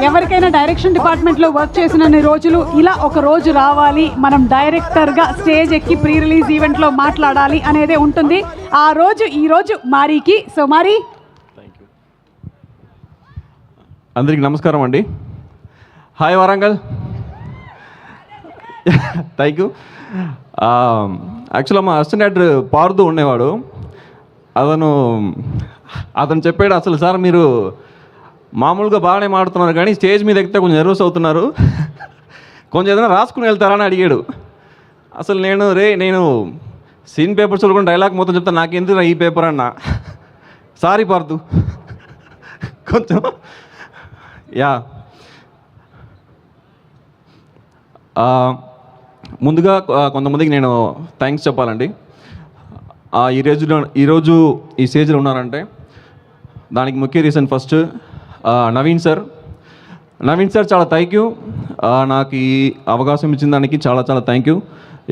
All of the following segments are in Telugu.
ఎవరికైనా డైరెక్షన్ డిపార్ట్మెంట్లో వర్క్ చేసిన రోజులు ఇలా ఒక రోజు రావాలి, మనం డైరెక్టర్గా స్టేజ్ ఎక్కి ప్రీ రిలీజ్ ఈవెంట్లో మాట్లాడాలి అనేదే ఉంటుంది. ఆ రోజు ఈ రోజు మారీకి. సో మారీ, అందరికీ నమస్కారం అండి. హాయ్ వరంగల్. Thank you. యాక్చువల్గా మా అసిస్టెంట్ పారుతూ ఉండేవాడు. అతను చెప్పాడు, అసలు సార్ మీరు మామూలుగా బాగానే మాడుతున్నారు కానీ స్టేజ్ మీద ఎక్కితే కొంచెం నర్వస్ అవుతున్నారు, కొంచెం ఏదైనా రాసుకుని వెళ్తారా అని అడిగాడు. అసలు నేను సీన్ పేపర్స్ కూడా డైలాగ్ మొత్తం చెప్తాను, నాకెందుకు ఈ పేపర్ అన్నా. సారీ పార్దు, కొంచెం యా. ముందుగా కొంతమందికి నేను థ్యాంక్స్ చెప్పాలండి. ఈరోజు ఈ స్టేజ్లో ఉన్నారంటే దానికి ముఖ్య రీజన్ ఫస్ట్ నవీన్ సార్ చాలా థ్యాంక్ యూ. నాకు ఈ అవకాశం ఇచ్చిన దానికి చాలా చాలా థ్యాంక్ యూ,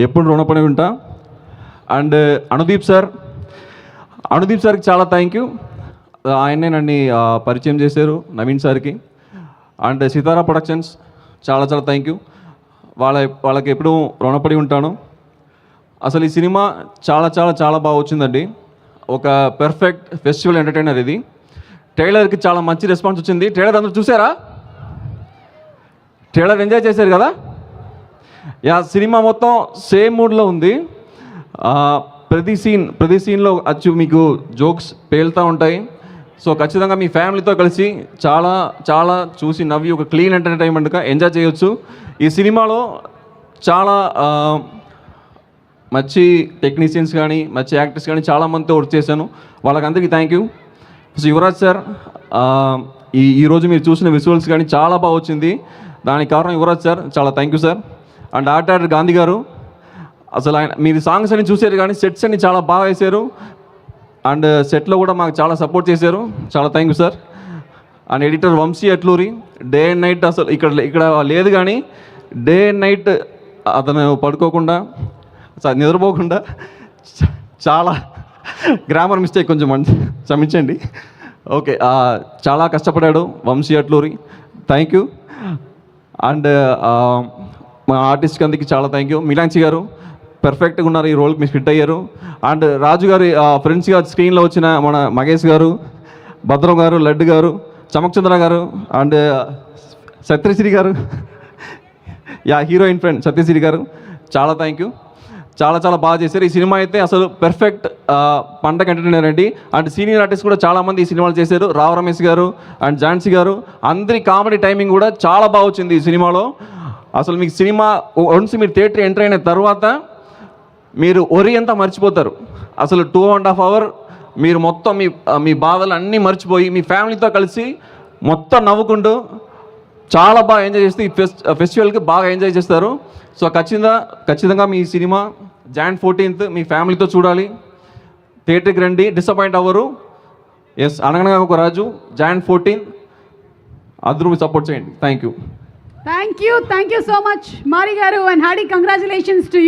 ఎప్పుడు రుణపడి ఉంటా. అండ్ అనుదీప్ సార్కి చాలా థ్యాంక్ యూ. ఆయనే నన్ను పరిచయం చేశారు నవీన్ సార్కి. అండ్ సితారా ప్రొడక్షన్స్ చాలా చాలా థ్యాంక్ యూ, వాళ్ళకి ఎప్పుడూ రుణపడి ఉంటాను. అసలు ఈ సినిమా చాలా చాలా చాలా బాగా వచ్చిందండి. ఒక పెర్ఫెక్ట్ ఫెస్టివల్ ఎంటర్టైనర్ ఇది. ట్రైలర్కి చాలా మంచి రెస్పాన్స్ వచ్చింది. ట్రైలర్ అందరూ చూసారా? ట్రైలర్ ఎంజాయ్ చేశారు కదా? యా, సినిమా మొత్తం సేమ్ మూడ్లో ఉంది. ప్రతి సీన్లో మీకు జోక్స్ పేలుతూ ఉంటాయి. సో ఖచ్చితంగా మీ ఫ్యామిలీతో కలిసి చాలా చాలా చూసి నవ్వి ఒక క్లీన్ ఎంటర్టైన్మెంట్గా ఎంజాయ్ చేయొచ్చు. ఈ సినిమాలో చాలా మంచి టెక్నీషియన్స్ కానీ మంచి యాక్టర్స్ కానీ చాలామందితో వర్క్ చేశాను, వాళ్ళకందరికీ thank you. So Yuvraj sir, ఈరోజు మీరు చూసిన విజువల్స్ కానీ చాలా బాగా వచ్చింది, దానికి కారణం యువరాజ్ సార్, చాలా thank you sir. And art director Gandhi గారు, అసలు మీరు సాంగ్స్ అన్ని చూసారు కానీ సెట్స్ అన్ని చాలా బాగా వేశారు. అండ్ సెట్లో కూడా మాకు చాలా సపోర్ట్ చేశారు, చాలా thank you sir. And editor Vamsi Atluri, day and night అసలు ఇక్కడ లేదు కానీ డే అండ్ నైట్ అతను పడుకోకుండా నిద్రపోకుండా చాలా గ్రామర్ మిస్టేక్ కొంచెం క్షమించండి. ఓకే, చాలా కష్టపడాడు Vamshi Atluri, thank you. And మా ఆర్టిస్ట్కి అందరికి చాలా థ్యాంక్ యూ. మీనాక్షి గారు పర్ఫెక్ట్గా ఉన్నారు, ఈ రోల్కి మీరు ఫిట్ అయ్యారు. అండ్ రాజు గారు ఫ్రెండ్స్ గారు స్క్రీన్లో వచ్చిన మన మహేష్ గారు, భద్రం గారు, లడ్డు గారు, చమక్చంద్ర గారు, అండ్ సత్యశ్రీ గారు, హీరోయిన్ ఫ్రెండ్ సత్యశ్రీ గారు, చాలా థ్యాంక్ యూ. చాలా చాలా బాగా చేశారు. ఈ సినిమా అయితే అసలు పెర్ఫెక్ట్ పండగ ఎంటర్టైనర్ అండి. అండ్ సీనియర్ ఆర్టిస్ట్ కూడా చాలామంది ఈ సినిమాలు చేశారు. రావు రమేష్ గారు అండ్ ఝాన్సీ గారు, అందరి కామెడీ టైమింగ్ కూడా చాలా బాగా వచ్చింది ఈ సినిమాలో. అసలు మీకు సినిమా వన్స్ మీరు థియేటర్ ఎంటర్ అయిన తర్వాత మీరు ఒరి అంతా మర్చిపోతారు. అసలు 2.5 hours మీరు మొత్తం మీ బాధలు అన్నీ మర్చిపోయి మీ ఫ్యామిలీతో కలిసి మొత్తం నవ్వుకుంటూ చాలా బాగా ఎంజాయ్ చేస్తే ఈ ఫెస్టివల్కి బాగా ఎంజాయ్ చేస్తారు. సో ఖచ్చితంగా మీ సినిమా Jan 14th మీ ఫ్యామిలీతో చూడాలి, థియేటర్కి రండి, డిసప్పాయింట్ అవ్వరు. ఎస్, అనగనగా ఒక రాజు Jan 14th అందరూ సపోర్ట్ చేయండి. Thank you so much Maari garu, and Hardy congratulations to you.